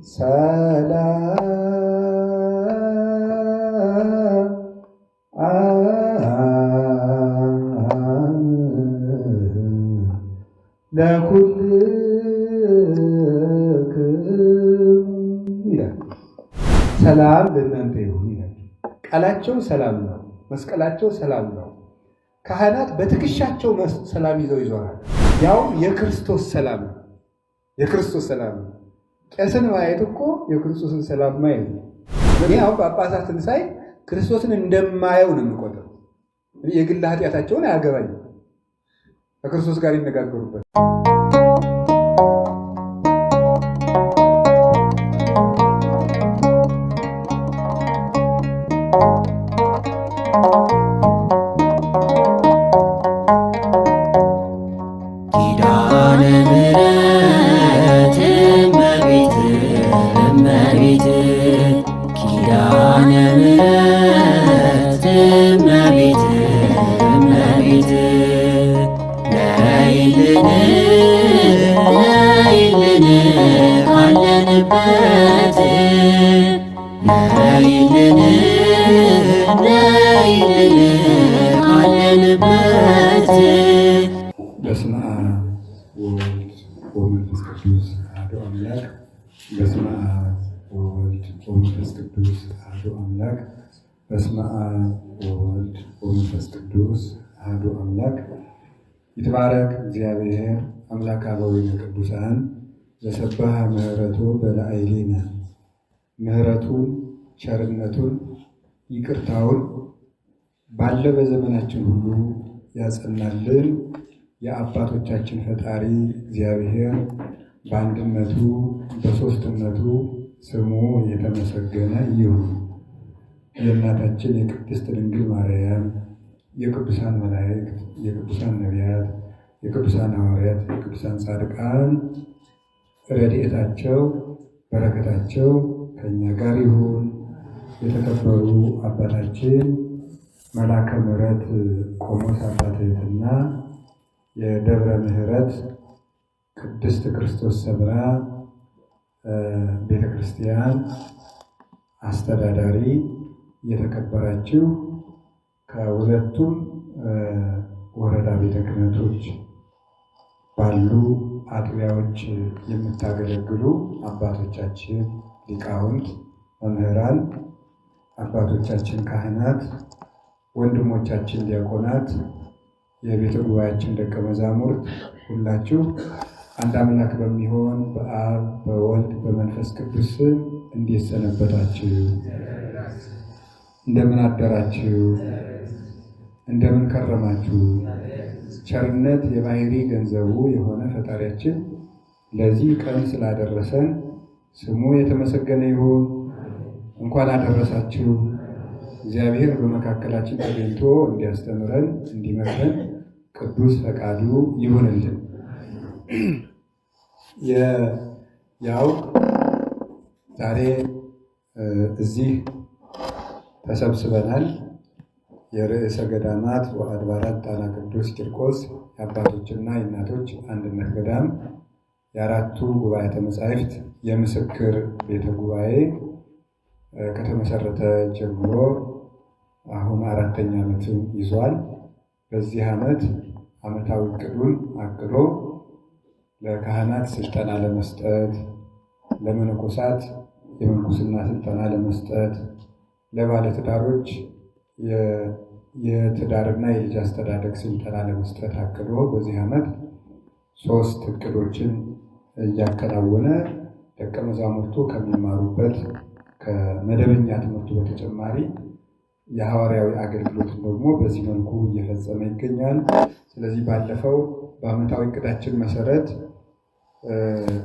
ሰላም ለኩልክሙ ይላል። ሰላም ለእናንተ ይሁን ይላል። ቃላቸው ሰላም ነው፣ መስቀላቸው ሰላም ነው። ካህናት በትከሻቸው ሰላም ይዘው ይዞራል። ያውም የክርስቶስ ሰላም ነው። የክርስቶስ ሰላም ነው። ቄስን ማየት እኮ የክርስቶስን ሰላም ማየት ነው። እኔ አሁን ጳጳሳትን ሳይ ክርስቶስን እንደማየው ነው የምቆጥረው። የግል ኃጢአታቸውን አያገባኝም። ከክርስቶስ ጋር ይነጋገሩበት። ኪዳነ ምሕረት እመቤት እመቤት ኪዳነ ምሕረት እመቤት እመቤት ነይልን ነይልን ካለንበት ነይልን ነይልን ካለንበት። በስመ አብ ወወልድ ወመንፈስ ቅዱስ አሐዱ አምላክ። በስመ አብ ወወልድ ወመንፈስ ቅዱስ አሐዱ አምላክ። በስመ አብ ወወልድ ወመንፈስ ቅዱስ አሐዱ አምላክ። ይትባረክ እግዚአብሔር አምላከ አበዊነ ቅዱሳን ዘሰብሐ ምሕረቱ በላዕሌነ። ምሕረቱን ቸርነቱን ይቅርታውን ባለ በዘመናችን ሁሉ ያጸናልን የአባቶቻችን ፈጣሪ እግዚአብሔር በአንድነቱ በሦስትነቱ ስሙ የተመሰገነ ይሁን። የእናታችን የቅድስት ድንግል ማርያም፣ የቅዱሳን መላእክት፣ የቅዱሳን ነቢያት፣ የቅዱሳን ሐዋርያት፣ የቅዱሳን ጻድቃን ረድኤታቸው በረከታቸው ከእኛ ጋር ይሁን። የተከበሩ አባታችን መላከ ምሕረት ቆሞስ አባ ትሕትና የደብረ ምሕረት ቅድስት ክርስቶስ ሰምራ ቤተ ክርስቲያን አስተዳዳሪ፣ የተከበራችሁ ከሁለቱም ወረዳ ቤተ ክህነቶች ባሉ አጥቢያዎች የምታገለግሉ አባቶቻችን ሊቃውንት፣ መምህራን፣ አባቶቻችን ካህናት፣ ወንድሞቻችን ዲያቆናት፣ የቤተ ጉባኤያችን ደቀ መዛሙርት ሁላችሁ አንድ አምላክ በሚሆን በአብ በወልድ በመንፈስ ቅዱስ ስም እንዴት ሰነበታችሁ? እንደምን አደራችሁ? እንደምን ከረማችሁ? ቸርነት የባሕሪ ገንዘቡ የሆነ ፈጣሪያችን ለዚህ ቀን ስላደረሰን ስሙ የተመሰገነ ይሁን። እንኳን አደረሳችሁ። እግዚአብሔር በመካከላችን ተገኝቶ እንዲያስተምረን እንዲመክረን ቅዱስ ፈቃዱ ይሁንልን። ያው ዛሬ እዚህ ተሰብስበናል። የርዕሰ ገዳማት ወአድባራት ጣና ቅዱስ ቂርቆስ የአባቶችና የእናቶች አንድነት ገዳም የአራቱ ጉባኤያተ መጻሕፍት የምስክር ቤተ ጉባኤ ከተመሰረተ ጀምሮ አሁን 4ኛ ዓመትን ይዟል። በዚህ ዓመት ዓመታዊ ዕቅዱን አቅዶ ለካህናት ስልጠና ለመስጠት፣ ለመነኮሳት የምንኩስና ስልጠና ለመስጠት፣ ለባለትዳሮች የትዳርና የልጅ አስተዳደግ ስልጠና ለመስጠት አቅዶ በዚህ ዓመት 3 ዕቅዶችን እያከናወነ ደቀ መዛሙርቱ ከሚማሩበት ከመደበኛ ትምህርቱ በተጨማሪ የሐዋርያዊ አገልግሎትን ደግሞ በዚህ መልኩ እየፈጸመ ይገኛል። ስለዚህ ባለፈው በዓመታዊ ዕቅዳችን መሰረት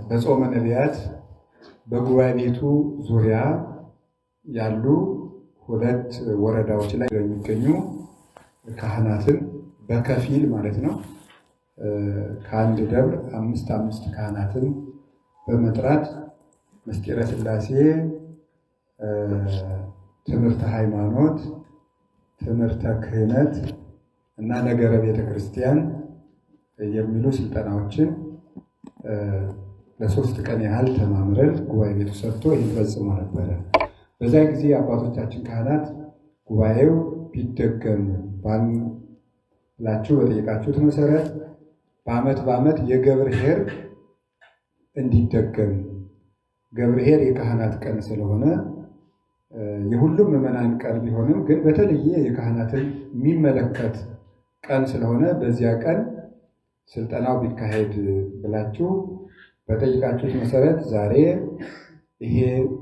በጾመ ነቢያት በጉባኤ ቤቱ ዙሪያ ያሉ 2 ወረዳዎች ላይ የሚገኙ ካህናትን በከፊል ማለት ነው ከአንድ ደብር 5 ካህናትን በመጥራት ምስጢረ ሥላሴ፣ ትምህርተ ሃይማኖት፣ ትምህርተ ክህነት እና ነገረ ቤተ ክርስቲያን የሚሉ ስልጠናዎችን ለ3 ቀን ያህል ተማምረን ጉባኤ ቤቱ ሰጥቶ ይህን ፈጽሞ ነበረ። በዛ ጊዜ አባቶቻችን ካህናት ጉባኤው ቢደገም ባላችሁ በጠየቃችሁት መሰረት በዓመት የገብርኄር እንዲደገም ገብርኄር የካህናት ቀን ስለሆነ የሁሉም ምዕመናን ቀን ቢሆንም ግን በተለየ የካህናትን የሚመለከት ቀን ስለሆነ በዚያ ቀን ስልጠናው ቢካሄድ ብላችሁ በጠይቃችሁት መሰረት ዛሬ ይሄ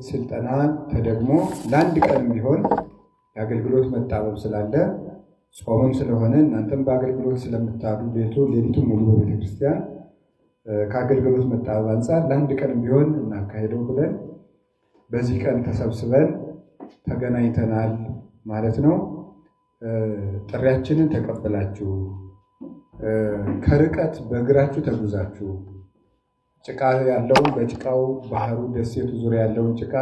ስልጠና ተደግሞ ለአንድ ቀንም ቢሆን የአገልግሎት መጣበብ ስላለ ጾምም ስለሆነ እናንተም በአገልግሎት ስለምታዱ ሌሊቱን ሙሉ በቤተ ክርስቲያን ከአገልግሎት መጣበብ አንጻር ለአንድ ቀንም ቢሆን እናካሄደው ብለን በዚህ ቀን ተሰብስበን ተገናኝተናል ማለት ነው። ጥሪያችንን ተቀበላችሁ ከርቀት በእግራችሁ ተጉዛችሁ ጭቃ ያለውን በጭቃው ባህሩ ደሴቱ ዙሪያ ያለውን ጭቃ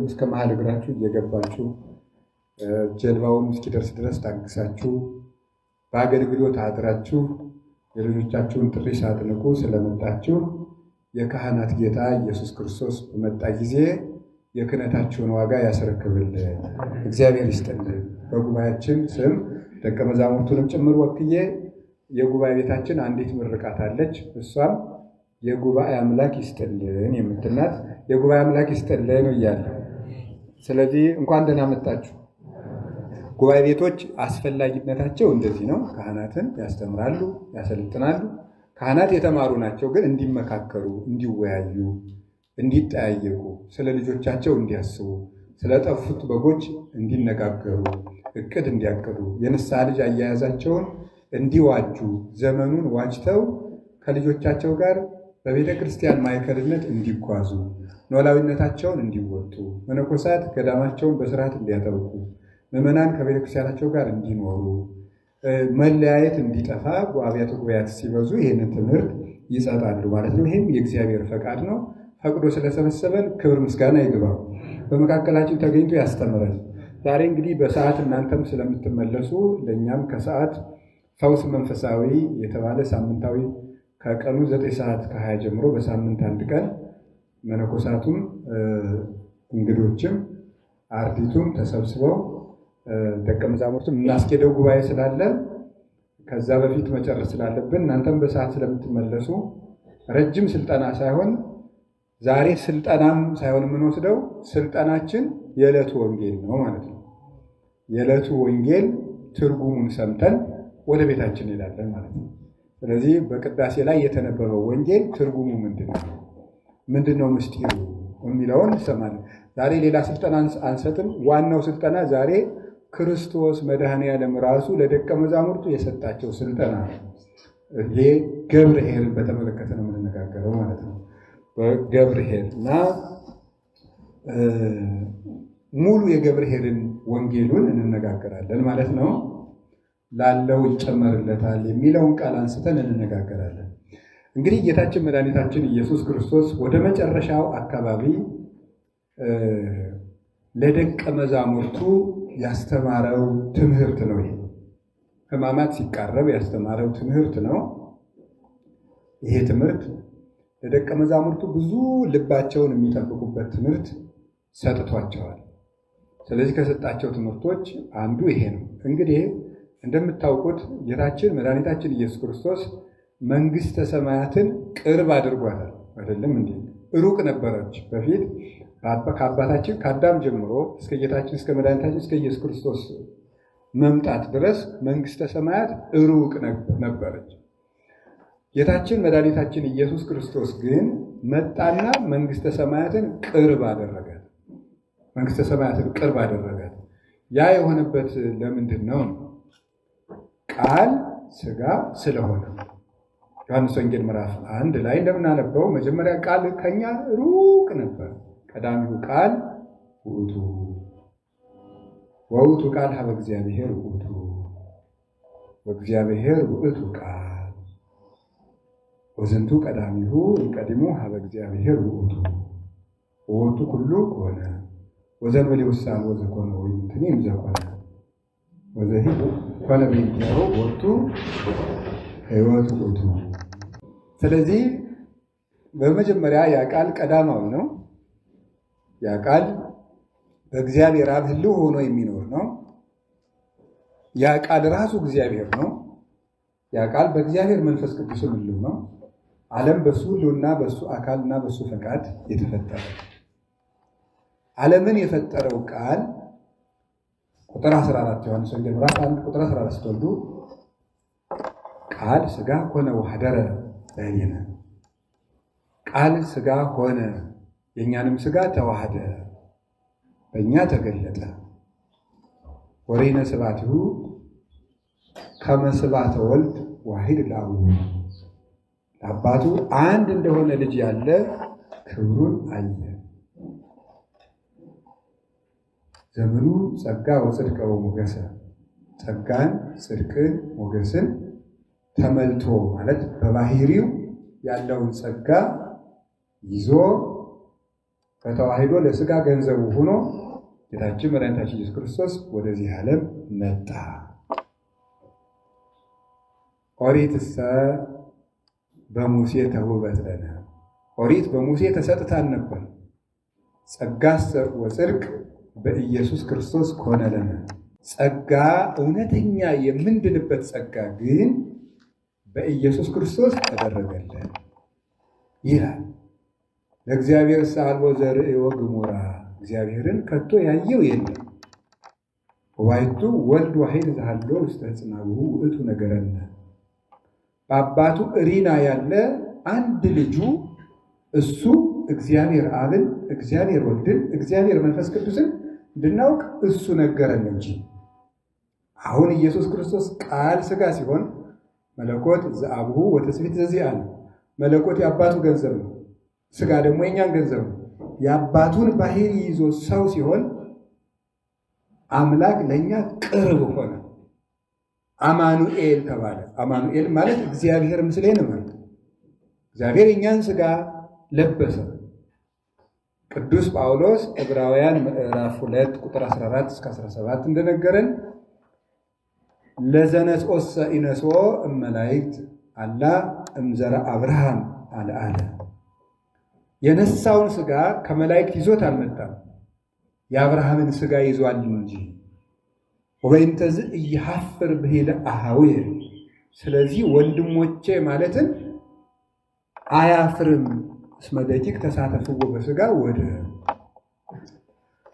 እስከ መሀል እግራችሁ እየገባችሁ ጀልባውን እስኪደርስ ድረስ ታግሳችሁ በአገልግሎት አድራችሁ የልጆቻችሁን ጥሪ ሳትንቁ ስለመጣችሁ የካህናት ጌታ ኢየሱስ ክርስቶስ በመጣ ጊዜ የክህነታችሁን ዋጋ ያስረክብልን፣ እግዚአብሔር ይስጥልን። በጉባኤያችን ስም ደቀ መዛሙርቱንም ጭምር ወክዬ የጉባኤ ቤታችን አንዲት ምርቃት አለች። እሷም የጉባኤ አምላክ ይስጥልን የምትናት የጉባኤ አምላክ ይስጥልን እያለ ስለዚህ እንኳን ደህና መጣችሁ። ጉባኤ ቤቶች አስፈላጊነታቸው እንደዚህ ነው። ካህናትን ያስተምራሉ፣ ያሰለጥናሉ። ካህናት የተማሩ ናቸው፣ ግን እንዲመካከሩ፣ እንዲወያዩ፣ እንዲጠያየቁ፣ ስለ ልጆቻቸው እንዲያስቡ፣ ስለጠፉት በጎች እንዲነጋገሩ፣ እቅድ እንዲያቅዱ፣ የንስሐ ልጅ አያያዛቸውን እንዲዋጁ፣ ዘመኑን ዋጅተው ከልጆቻቸው ጋር በቤተ ክርስቲያን ማዕከልነት እንዲጓዙ፣ ኖላዊነታቸውን እንዲወጡ፣ መነኮሳት ገዳማቸውን በስርዓት እንዲያጠብቁ፣ ምዕመናን ከቤተ ክርስቲያናቸው ጋር እንዲኖሩ፣ መለያየት እንዲጠፋ አብያተ ጉባኤያት ሲበዙ ይህንን ትምህርት ይሰጣሉ ማለት ነው። ይህም የእግዚአብሔር ፈቃድ ነው። ፈቅዶ ስለሰበሰበን ክብር ምስጋና ይግባው። በመካከላችን ተገኝቶ ያስተምረን። ዛሬ እንግዲህ በሰዓት እናንተም ስለምትመለሱ ለእኛም ከሰዓት ፈውስ መንፈሳዊ የተባለ ሳምንታዊ ከቀኑ 9 ሰዓት ከ20 ጀምሮ በሳምንት አንድ ቀን መነኮሳቱም እንግዶችም አርዲቱም ተሰብስበው ደቀ መዛሙርቱም እናስኬደው ጉባኤ ስላለ ከዛ በፊት መጨረስ ስላለብን እናንተም በሰዓት ስለምትመለሱ ረጅም ስልጠና ሳይሆን ዛሬ ስልጠናም ሳይሆን የምንወስደው ስልጠናችን የዕለቱ ወንጌል ነው ማለት ነው። የዕለቱ ወንጌል ትርጉሙን ሰምተን ወደ ቤታችን እንሄዳለን ማለት ነው። ስለዚህ በቅዳሴ ላይ የተነበበው ወንጌል ትርጉሙ ምንድን ነው ምስጢሩ የሚለውን እንሰማለን። ዛሬ ሌላ ስልጠና አንሰጥም። ዋናው ስልጠና ዛሬ ክርስቶስ መድኃኔዓለም ራሱ ለደቀ መዛሙርቱ የሰጣቸው ስልጠና ነው። ይሄ ገብርኄርን በተመለከተ ነው የምንነጋገረው ማለት ነው። በገብርኄር እና ሙሉ የገብርኄርን ወንጌሉን እንነጋገራለን ማለት ነው። ላለው ይጨመርለታል የሚለውን ቃል አንስተን እንነጋገራለን። እንግዲህ ጌታችን መድኃኒታችን ኢየሱስ ክርስቶስ ወደ መጨረሻው አካባቢ ለደቀ መዛሙርቱ ያስተማረው ትምህርት ነው። ይሄ ሕማማት ሲቃረብ ያስተማረው ትምህርት ነው። ይሄ ትምህርት ለደቀ መዛሙርቱ ብዙ ልባቸውን የሚጠብቁበት ትምህርት ሰጥቷቸዋል። ስለዚህ ከሰጣቸው ትምህርቶች አንዱ ይሄ ነው። እንግዲህ እንደምታውቁት ጌታችን መድኃኒታችን ኢየሱስ ክርስቶስ መንግሥተ ሰማያትን ቅርብ አድርጓታል። አይደለም እንዴ? ሩቅ ነበረች በፊት ከአባታችን ከአዳም ጀምሮ እስከ ጌታችን እስከ መድኃኒታችን እስከ ኢየሱስ ክርስቶስ መምጣት ድረስ መንግሥተ ሰማያት ሩቅ ነበረች። ጌታችን መድኃኒታችን ኢየሱስ ክርስቶስ ግን መጣና መንግሥተ ሰማያትን ቅርብ አደረጋት። መንግሥተ ሰማያትን ቅርብ አደረጋት። ያ የሆነበት ለምንድን ነው? ቃል ሥጋ ስለሆነ ዮሐንስ ወንጌል ምዕራፍ 1 ላይ እንደምናነበው መጀመሪያ ቃል ከኛ ሩቅ ነበር፣ ቀዳሚው ቃል ውእቱ ወውእቱ ቃል ሀበ እግዚአብሔር ውእቱ ወእግዚአብሔር ውእቱ ቃል ወዝንቱ ቀዳሚሁ እምቀዲሙ ሀበ እግዚአብሔር ውእቱ ወውእቱ ኩሉ ኮነ ወዘንበሌ ውሳን ወዘኮነ ወይምትኒ እምዘኮነ ወዘሂ ኮነ በእንቲአሁ ወቱ ሕይወት ውእቱ። ስለዚህ በመጀመሪያ ያ ቃል ቀዳማዊ ነው። ያ ቃል በእግዚአብሔር አብ ሕልው ሆኖ የሚኖር ነው። ያ ቃል ራሱ እግዚአብሔር ነው። ያ ቃል በእግዚአብሔር መንፈስ ቅዱስም ሕልው ነው። ዓለም በሱ ሕልውና በሱ አካልና በሱ ፈቃድ የተፈጠረ ዓለምን የፈጠረው ቃል ቁጥር 14 ዮሐንስ ወንጌል ምዕራፍ 1 ቁጥር 14 ስትወልዱ ቃል ሥጋ ሆነ ወሐደረ በእኔነ ቃል ሥጋ ሆነ የእኛንም ሥጋ ተዋህደ በእኛ ተገለጠ። ወሬነ ስብሐቲሁ ከመ ስብሐተ ወልድ ዋሂድ ለአቡሁ ለአባቱ አንድ እንደሆነ ልጅ ያለ ክብሩን አየ። ዘመኑ ጸጋ ወጽድቅ ወሞገሰ ጸጋን ጽድቅን ሞገስን ተመልቶ ማለት በባህሪው ያለውን ጸጋ ይዞ በተዋሂዶ ለሥጋ ገንዘቡ ሆኖ ጌታችን መድኃኒታችን ኢየሱስ ክርስቶስ ወደዚህ ዓለም መጣ። ኦሪትሰ በሙሴ ተውበት ለነ ኦሪት በሙሴ ተሰጥታን ነበር። ጸጋሰ ወጽድቅ በኢየሱስ ክርስቶስ ኮነ ለነ ጸጋ እውነተኛ የምንድንበት ጸጋ ግን በኢየሱስ ክርስቶስ ተደረገልን ይላል። ለእግዚአብሔር ሳልቦ ዘርእዮ ግሙራ እግዚአብሔርን ከቶ ያየው የለም። ወባሕቱ ወልድ ዋሂድ ዘሃሎ ውስተ ሕፅናሁ ውእቱ ነገረነ በአባቱ እሪና ያለ አንድ ልጁ እሱ እግዚአብሔር አብን እግዚአብሔር ወልድን እግዚአብሔር መንፈስ ቅዱስን እንድናውቅ እሱ ነገረን እንጂ። አሁን ኢየሱስ ክርስቶስ ቃል ሥጋ ሲሆን መለኮት ዘአብሁ ወትስብእት ዘዚአነ መለኮት የአባቱ ገንዘብ ነው። ሥጋ ደግሞ የኛን ገንዘብ ነው። የአባቱን ባህሪ ይዞ ሰው ሲሆን አምላክ ለእኛ ቅርብ ሆነ። አማኑኤል ተባለ። አማኑኤል ማለት እግዚአብሔር ምስሌነ ማለት እግዚአብሔር የኛን ሥጋ ለበሰ። ቅዱስ ጳውሎስ ዕብራውያን ምዕራፍ 2 ቁጥር 14 እስከ 17 እንደነገረን ለዘነጾሰ ኢነስኦ እመላእክት አላ እምዘራ አብርሃም አለ የነሳውን ሥጋ ከመላእክት ይዞት አልመጣም፣ የአብርሃምን ሥጋ ይዟል እንጂ። ወበይንተዝ ኢይሐፍር ብሂለ አኀዊየ ስለዚህ ወንድሞቼ ማለትን አያፍርም። እስመ ደቂቅ ተሳተፍዎ በሥጋ ወደም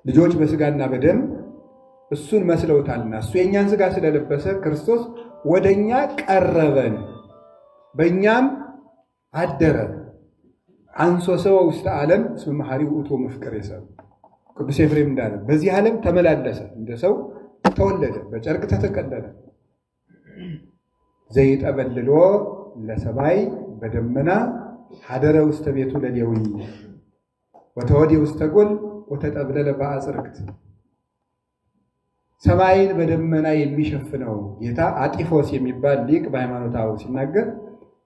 ልጆች በሥጋና በደም እሱን መስለውታልና እሱ የእኛን ሥጋ ስለለበሰ ክርስቶስ ወደኛ ቀረበን፣ በእኛም አደረ። አንሶ ሰው ውስተ ዓለም እስመ መሐሪ ውእቱ መፍቀሬ ሰብእ ቅዱስ ኤፍሬም እንዳለ በዚህ ዓለም ተመላለሰ፣ እንደ ሰው ተወለደ፣ በጨርቅ ተጠቀለለ። ዘይጠበልሎ ለሰማይ በደመና ሀደረ ውስተ ቤቱ ለሌዊ ወተወዲየ ውስተ ጎል ወተጠብለለ በአጽርቅት ሰማይን በደመና የሚሸፍነው ጌታ አጢፎስ የሚባል ሊቅ በሃይማኖተ አበው ሲናገር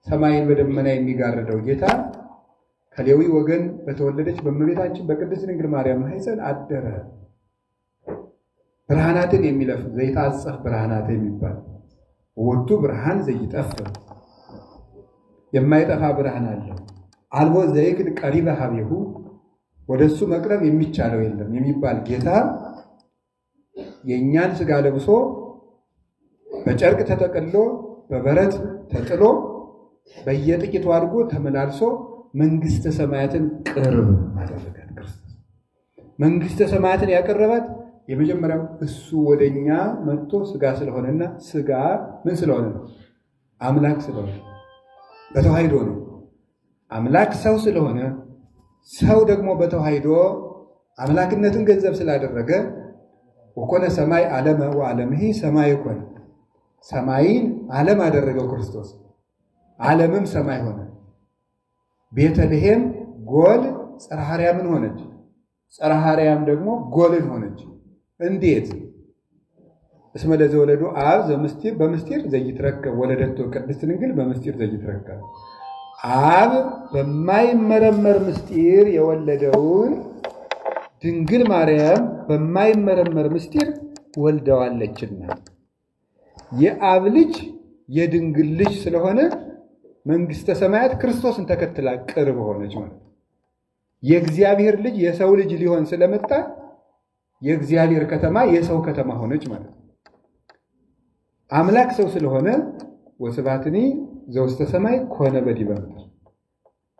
ሰማይን በደመና የሚጋርደው ጌታ ከሌዊ ወገን በተወለደች በእመቤታችን በቅድስት ድንግል ማርያም ማኅፀን አደረ። ብርሃናትን የሚለፍ ዘይታጸፍ ብርሃናት የሚባል ወቱ ብርሃን ዘይጠፍ የማይጠፋ ብርሃን አለው። አልቦ ዘይክል ቀሪበ ሀቤሁ ወደሱ መቅረብ የሚቻለው የለም የሚባል ጌታ የእኛን ሥጋ ለብሶ በጨርቅ ተጠቅሎ በበረት ተጥሎ በየጥቂቱ አድርጎ ተመላልሶ መንግሥተ ሰማያትን ቅርብ አደረጋት። ክርስቶስ መንግሥተ ሰማያትን ያቀረባት የመጀመሪያው እሱ ወደኛ መጥቶ ሥጋ ስለሆነና ሥጋ ምን ስለሆነ ነው? አምላክ ስለሆነ በተዋሂዶ ነው። አምላክ ሰው ስለሆነ ሰው ደግሞ በተዋሂዶ አምላክነትን ገንዘብ ስላደረገ ወኮነ ሰማይ ዓለመ ወዓለምሂ ሰማይ ኮነ ሰማይን ዓለም አደረገው ክርስቶስ፣ ዓለምም ሰማይ ሆነ። ቤተልሔም ጎል ጽርሐ አርያምን ሆነች፣ ጽርሐ አርያም ደግሞ ጎልን ሆነች። እንዴት? እስመ ለዘወለዶ አብ ዘምስጢር በምስጢር ዘይትረከብ ወለደቶ ቅድስት ድንግል በምስጢር ዘይትረከብ አብ በማይመረመር ምስጢር የወለደውን ድንግል ማርያም በማይመረመር ምስጢር ወልደዋለችና የአብ ልጅ የድንግል ልጅ ስለሆነ መንግስተ ሰማያት ክርስቶስን ተከትላ ቅርብ ሆነች ማለት ነው። የእግዚአብሔር ልጅ የሰው ልጅ ሊሆን ስለመጣ የእግዚአብሔር ከተማ የሰው ከተማ ሆነች ማለት ነው። አምላክ ሰው ስለሆነ ወስብሐትኒ ዘውስተ ሰማይ ኮነ በዲበ ምድር፣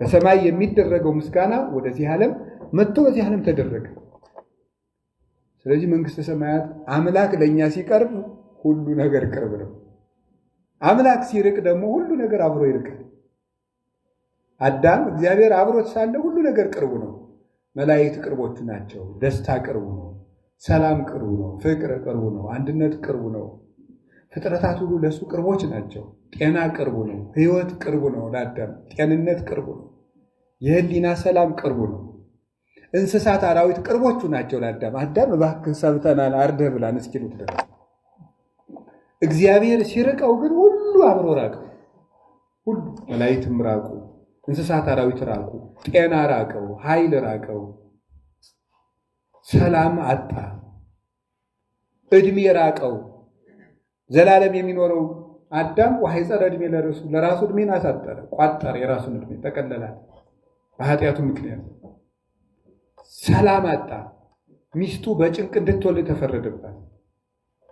በሰማይ የሚደረገው ምስጋና ወደዚህ ዓለም መጥቶ በዚህ ዓለም ተደረገ። ስለዚህ መንግስተ ሰማያት አምላክ ለእኛ ሲቀርብ ሁሉ ነገር ቅርብ ነው። አምላክ ሲርቅ ደግሞ ሁሉ ነገር አብሮ ይርቃል። አዳም እግዚአብሔር አብሮት ሳለ ሁሉ ነገር ቅርቡ ነው። መላእክት ቅርቦቹ ናቸው። ደስታ ቅርቡ ነው። ሰላም ቅርቡ ነው። ፍቅር ቅርቡ ነው። አንድነት ቅርቡ ነው። ፍጥረታት ሁሉ ለሱ ቅርቦች ናቸው። ጤና ቅርቡ ነው። ሕይወት ቅርቡ ነው። ለአዳም ጤንነት ቅርቡ ነው። የህሊና ሰላም ቅርቡ ነው። እንስሳት አራዊት ቅርቦቹ ናቸው ለአዳም። አዳም እባክህ ሰብተናል አርደህ ብላን እስኪሉት ድረስ። እግዚአብሔር ሲርቀው ግን ሁሉ አብሮ ራቀው። ሁሉ መላእክትም ራቁ፣ እንስሳት አራዊት ራቁ፣ ጤና ራቀው፣ ኃይል ራቀው፣ ሰላም አጣ፣ እድሜ ራቀው። ዘላለም የሚኖረው አዳም ወሐይጸረ ዕድሜ ለራሱ ዕድሜን አሳጠረ፣ ቋጠረ፣ የራሱን ዕድሜ ጠቀለላት በኃጢአቱ ምክንያት። ሰላም አጣ። ሚስቱ በጭንቅ እንድትወልድ ተፈረደባት።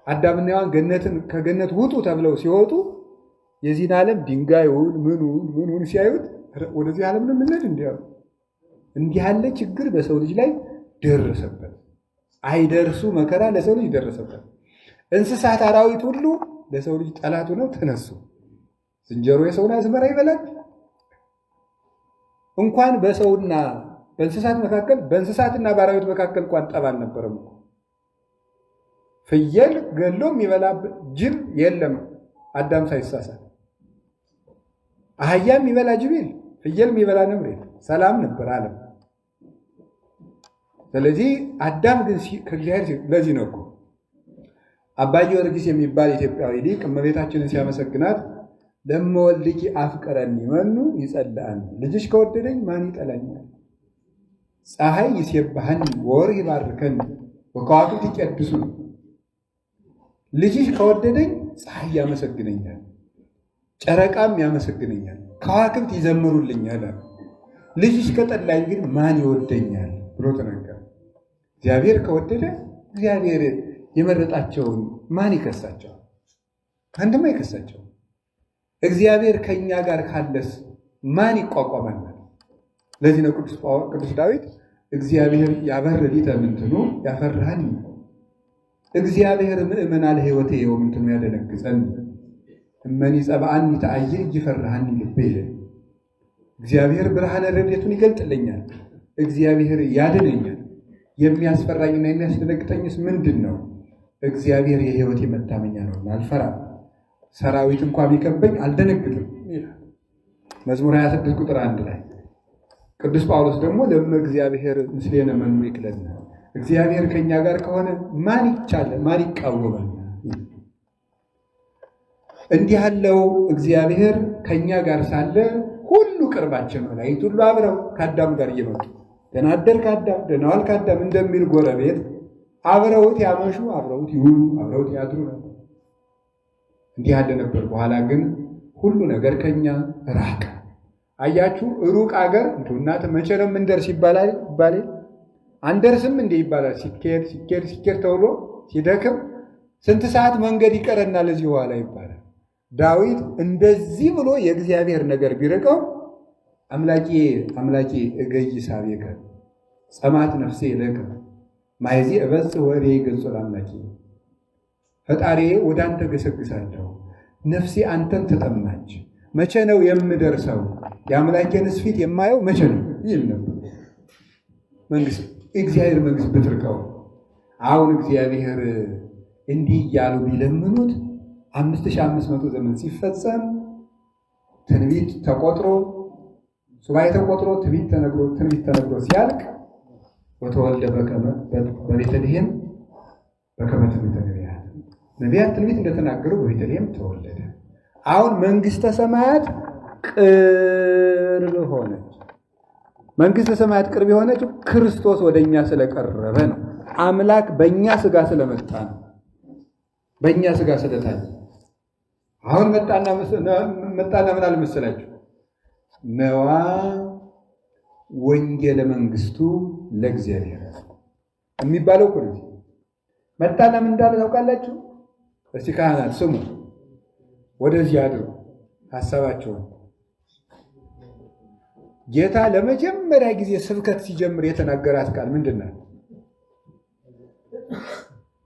አዳምና ሔዋን ከገነት ውጡ ተብለው ሲወጡ የዚህን ዓለም ድንጋዩን ምኑን ሲያዩት ወደዚህ ዓለም ነው የምንሄድ እንዲያሉ እንዲህ ያለ ችግር በሰው ልጅ ላይ ደረሰበት። አይደርሱ መከራ ለሰው ልጅ ደረሰበት። እንስሳት አራዊት ሁሉ ለሰው ልጅ ጠላት ሆነው ተነሱ። ዝንጀሮ የሰውን አዝመራ ይበላል። እንኳን በሰውና በእንስሳት መካከል በእንስሳትና በአራዊት መካከል እንኳን ጠብ አልነበረም። ፍየል ገሎ የሚበላ ጅብ የለም አዳም ሳይሳሳት። አህያ የሚበላ ጅብ የለ፣ ፍየል የሚበላ ነብር የለ። ሰላም ነበር ዓለም። ስለዚህ አዳም ግን ከእግዚአብሔር ለዚህ ነው እኮ አባ ጊዮርጊስ የሚባል ኢትዮጵያዊ ሊቅ እመቤታችንን ሲያመሰግናት ለመወልድኪ አፍቀረኒ መኑ ይጸልአኒ፣ ልጅሽ ከወደደኝ ማን ይጠላኛል? ፀሐይ ይሴብሐኒ ወወርኅ ይባርከኒ ወከዋክብት ይቀድሱኒ። ልጅሽ ከወደደኝ ፀሐይ ያመሰግነኛል፣ ጨረቃም ያመሰግነኛል፣ ከዋክብት ይዘምሩልኛል። ልጅሽ ከጠላኝ ግን ማን ይወደኛል ብሎ ተናገረ። እግዚአብሔር ከወደደ እግዚአብሔር የመረጣቸውን ማን ይከሳቸዋል? አንድም አይከሳቸውም። እግዚአብሔር ከእኛ ጋር ካለስ ማን ይቋቋመናል? ለዚህ ነው ቅዱስ ዳዊት እግዚአብሔር ያበር ሊተ ምንትኑ ያፈርሃኒ፣ እግዚአብሔር ምእመና ለሕይወቴ የምንትኑ ያደነግጸን፣ እመኒ ጸብአኒ ተአየ ይፈርሃኒ ልቤ። እግዚአብሔር ብርሃነ ረድኤቱን ይገልጥልኛል፣ እግዚአብሔር ያድነኛል። የሚያስፈራኝና የሚያስደነግጠኝስ ምንድን ነው? እግዚአብሔር የሕይወቴ መታመኛ ነው፣ አልፈራም። ሰራዊት እንኳ ቢከበኝ አልደነግጥም ይላል መዝሙር 26 ቁጥር 1 ላይ። ቅዱስ ጳውሎስ ደግሞ ለእመ እግዚአብሔር ምስሌነ መኑ ይክለነ፣ እግዚአብሔር ከእኛ ጋር ከሆነ ማን ይቻላል? ማን ይቃወመን? እንዲህ ያለው እግዚአብሔር ከእኛ ጋር ሳለ ሁሉ ቅርባችን ነው። መላእክት ሁሉ አብረው ከአዳም ጋር እየመጡ ደህና አደርክ አዳም፣ ደህና ዋልክ አዳም እንደሚል ጎረቤት አብረውት ያመሹ፣ አብረውት ይውሉ፣ አብረውት ያድሩ ነው። እንዲህ ያለ ነበር። በኋላ ግን ሁሉ ነገር ከኛ ራቀ። አያችሁ፣ ሩቅ አገር እንዲሁ እናት መቼ ነው የምንደርስ ይባላል። አንደርስም እንዴ ይባላል። ሲኬድ ተውሎ ሲደክም ስንት ሰዓት መንገድ ይቀረናል እዚህ በኋላ ይባላል። ዳዊት እንደዚህ ብሎ የእግዚአብሔር ነገር ቢርቀው አምላኬ እገይ ሳቤከ ጸማት ነፍሴ ለከ ማይዚ እበጽሕ ወሬ ገጾ ለአምላኬ፣ ፈጣሪዬ ወደ አንተ ገሰግሳለሁ፣ ነፍሴ አንተን ተጠማች። መቼ ነው የምደርሰው? የአምላኬንስ ፊት የማየው መቼ ነው ይል ነበር። እግዚአብሔር መንግስት ብትርቀው። አሁን እግዚአብሔር እንዲህ እያሉ ቢለምኑት 5500 ዘመን ሲፈጸም ትንቢት ተቆጥሮ ሱባኤ ተቆጥሮ ትንቢት ተነግሮ ሲያልቅ ወተወልደ በቤተልሔም በከመ ትንቢተ ነቢያት፣ ነቢያት ትንቢት እንደተናገሩ በቤተልሔም ተወለደ። አሁን መንግስተ ሰማያት ቅርብ ሆነች። መንግስተ ሰማያት ቅርብ የሆነችው ክርስቶስ ወደኛ ስለቀረበ ነው። አምላክ በእኛ ስጋ ስለመጣ ነው። በእኛ ስጋ ስለታየ አሁን መጣና ምን አለ መሰላችሁ? ነዋ ወንጌለ መንግስቱ ለእግዚአብሔር የሚባለው እኮ ነው። መጣና ምን እንዳለ ታውቃላችሁ? እስቲ ካህናት ስሙ፣ ወደዚህ አድሩ ሐሳባቸውን። ጌታ ለመጀመሪያ ጊዜ ስብከት ሲጀምር የተናገራት ቃል ምንድን ናት?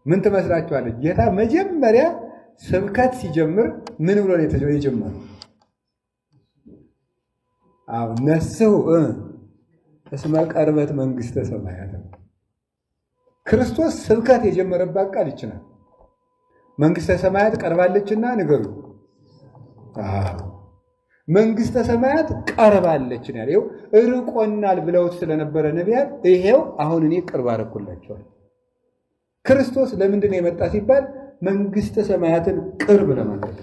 ምን ትመስላችኋለች? ጌታ መጀመሪያ ስብከት ሲጀምር ምን ብሎ ነው የጀመረው? ነስሑ እስመ ቀርበት መንግሥተ ሰማያት። ክርስቶስ ስብከት የጀመረባት ቃል ይችላል። መንግሥተ ሰማያት ቀርባለችና ንገሩ። መንግሥተ ሰማያት ቀርባለች ነው ያለው። ርቆናል ብለውት ስለነበረ ነቢያት ይሄው አሁን እኔ ቅርብ አደረኩላቸዋል። ክርስቶስ ለምንድን ነው የመጣ ሲባል መንግሥተ ሰማያትን ቅርብ ለማድረግ።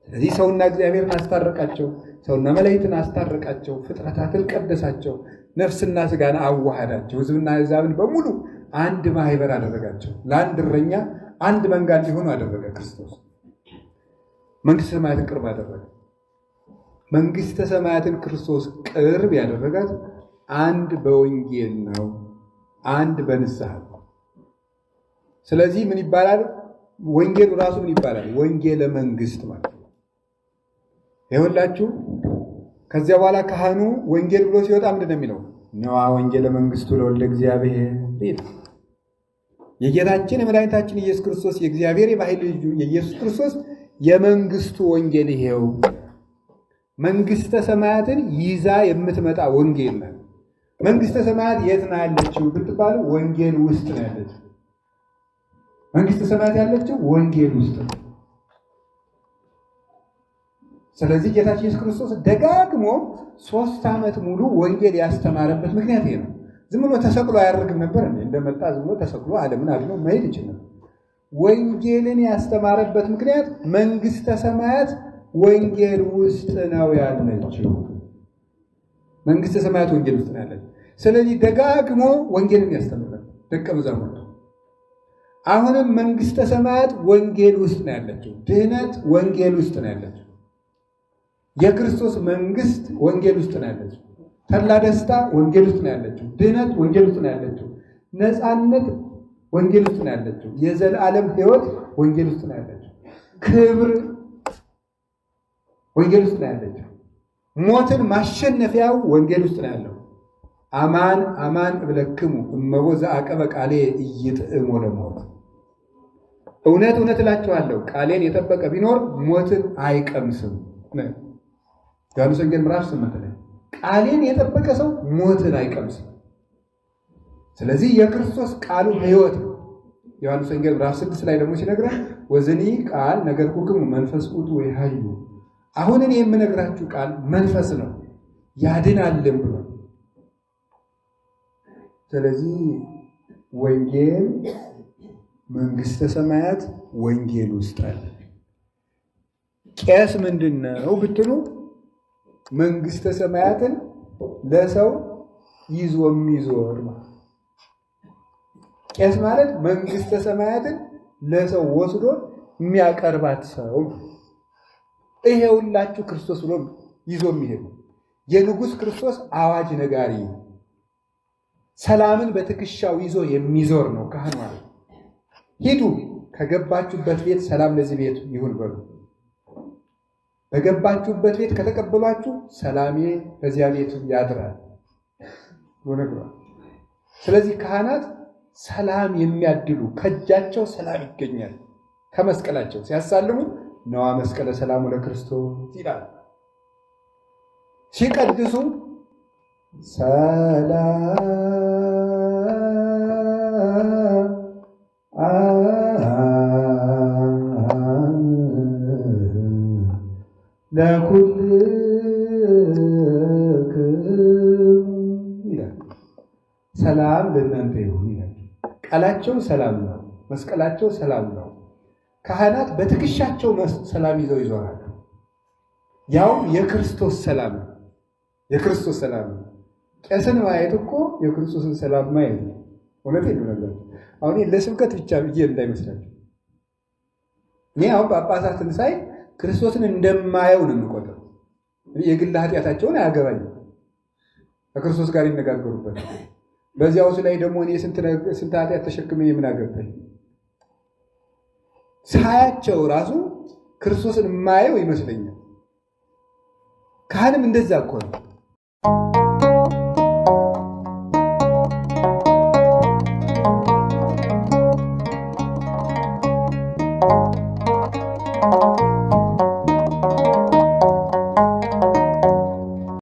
ስለዚህ ሰውና እግዚአብሔርን አስታረቃቸው፣ ሰውና መላእክትን አስታረቃቸው፣ ፍጥረታትን ቀደሳቸው፣ ነፍስና ሥጋን አዋሃዳቸው፣ ሕዝብና አሕዛብን በሙሉ አንድ ማህበር አደረጋቸው። ለአንድ እረኛ አንድ መንጋ እንዲሆኑ አደረገ። ክርስቶስ መንግሥተ ሰማያትን ቅርብ አደረገ። መንግሥተ ሰማያትን ክርስቶስ ቅርብ ያደረጋት አንድ በወንጌል ነው፣ አንድ በንስሐ ነው። ስለዚህ ምን ይባላል? ወንጌሉ ራሱ ምን ይባላል? ወንጌለ መንግስት ማለት ነው። ይኸውላችሁ ከዚያ በኋላ ካህኑ ወንጌል ብሎ ሲወጣ ምንድን ነው የሚለው? ነዋ ወንጌለ መንግስቱ ለወልደ እግዚአብሔር ይላል። የጌታችን የመድኃኒታችን ኢየሱስ ክርስቶስ የእግዚአብሔር የባሕርይ ልጁ የኢየሱስ ክርስቶስ የመንግስቱ ወንጌል ይሄው መንግስተ ሰማያትን ይዛ የምትመጣ ወንጌል ናት። መንግስተ ሰማያት የት ነው ያለችው ብትባሉ ወንጌል ውስጥ ነው ያለችው። መንግስተ ሰማያት ያለችው ወንጌል ውስጥ ነው። ስለዚህ ጌታችን ኢየሱስ ክርስቶስ ደጋግሞ 3 ዓመት ሙሉ ወንጌል ያስተማረበት ምክንያት ይሄ ነው። ዝም ብሎ ተሰቅሎ አያደርግም ነበር። እንደመጣ ዝም ብሎ ተሰቅሎ ዓለምን አድኖ መሄድ ይችላል። ወንጌልን ያስተማረበት ምክንያት መንግስተ ሰማያት ወንጌል ውስጥ ነው ያለችው። መንግስተ ሰማያት ወንጌል ውስጥ ነው ያለችው። ስለዚህ ደጋግሞ ወንጌልን ያስተምራል ደቀ መዛሙርቱ። አሁንም መንግስተ ሰማያት ወንጌል ውስጥ ነው ያለችው። ድህነት ወንጌል ውስጥ ነው ያለችው። የክርስቶስ መንግስት ወንጌል ውስጥ ነው ያለችው። ተድላ ደስታ ወንጌል ውስጥ ነው ያለችው። ድህነት ወንጌል ውስጥ ነው ያለችው። ነፃነት ወንጌል ውስጥ ነው ያለችው። የዘላለም ሕይወት ወንጌል ውስጥ ነው ያለችው። ክብር ወንጌል ውስጥ ነው ያለችው። ሞትን ማሸነፊያው ወንጌል ውስጥ ነው ያለው። አማን አማን እብለክሙ እመቦ ዘአቀበ ቃሌ ኢይጥዕሞ ለሞት። እውነት እውነት እላችኋለሁ ቃሌን የጠበቀ ቢኖር ሞትን አይቀምስም። ዮሐንስ ወንጌል ምዕራፍ 8 ላይ ቃሌን የጠበቀ ሰው ሞትን አይቀምስም። ስለዚህ የክርስቶስ ቃሉ ሕይወት ነው። ዮሐንስ ወንጌል ምዕራፍ 6 ላይ ደግሞ ሲነግረን ወዘኒ ቃል ነገርኩክሙ መንፈስ ውእቱ ወይሃዩ፣ አሁን እኔ የምነግራችሁ ቃል መንፈስ ነው ያድናልም ብሎ። ስለዚህ ወንጌል መንግስተ ሰማያት ወንጌል ውስጥ አለ። ቄስ ምንድን ነው ብትሉ መንግስተ ሰማያትን ለሰው ይዞ የሚዞር ማለት። ቄስ ማለት መንግስተ ሰማያትን ለሰው ወስዶ የሚያቀርባት ሰው። ይሄ ሁላችሁ ክርስቶስ ብሎ ይዞ የሚሄድ የንጉሥ ክርስቶስ አዋጅ ነጋሪ፣ ሰላምን በትከሻው ይዞ የሚዞር ነው ካህን ማለት። ሂዱ ከገባችሁበት ቤት ሰላም ለዚህ ቤት ይሁን በሉ። በገባችሁበት ቤት ከተቀበሏችሁ ሰላሜ በዚያ ቤት ያድራል ብሎ ነግሯል። ስለዚህ ካህናት ሰላም የሚያድሉ ከእጃቸው ሰላም ይገኛል። ከመስቀላቸው ሲያሳልሙ ነዋ መስቀለ ሰላሙ ለክርስቶስ ይላል። ሲቀድሱ ሰላም ለኩልክሙ ይላል። ሰላም ለእናንተ ይሁን ይላል። ቃላቸው ሰላም ነው፣ መስቀላቸው ሰላም ነው። ካህናት በትከሻቸው ሰላም ይዘው ይዞራሉ። ያውም የክርስቶስ ሰላም ነው። የክርስቶስ ሰላም ነው። ቄስን ማየት እኮ የክርስቶስን ሰላም ማየት ነው። እውነቴን ነው ነገር። አሁን ለስብከት ብቻ ብዬ እንዳይመስላችሁ። እኔ አሁን ጳጳሳትን ሳይ ክርስቶስን እንደማየው ነው የምቆጥረው። የግል ኃጢአታቸውን አያገባኝም። ከክርስቶስ ጋር ይነጋገሩበት። በዚያውስ ላይ ደግሞ እኔ ስንት ኃጢአት ተሸክሜ ምን አገባኝ? ሳያቸው ራሱ ክርስቶስን የማየው ይመስለኛል። ካህንም እንደዛ እኮ ነው።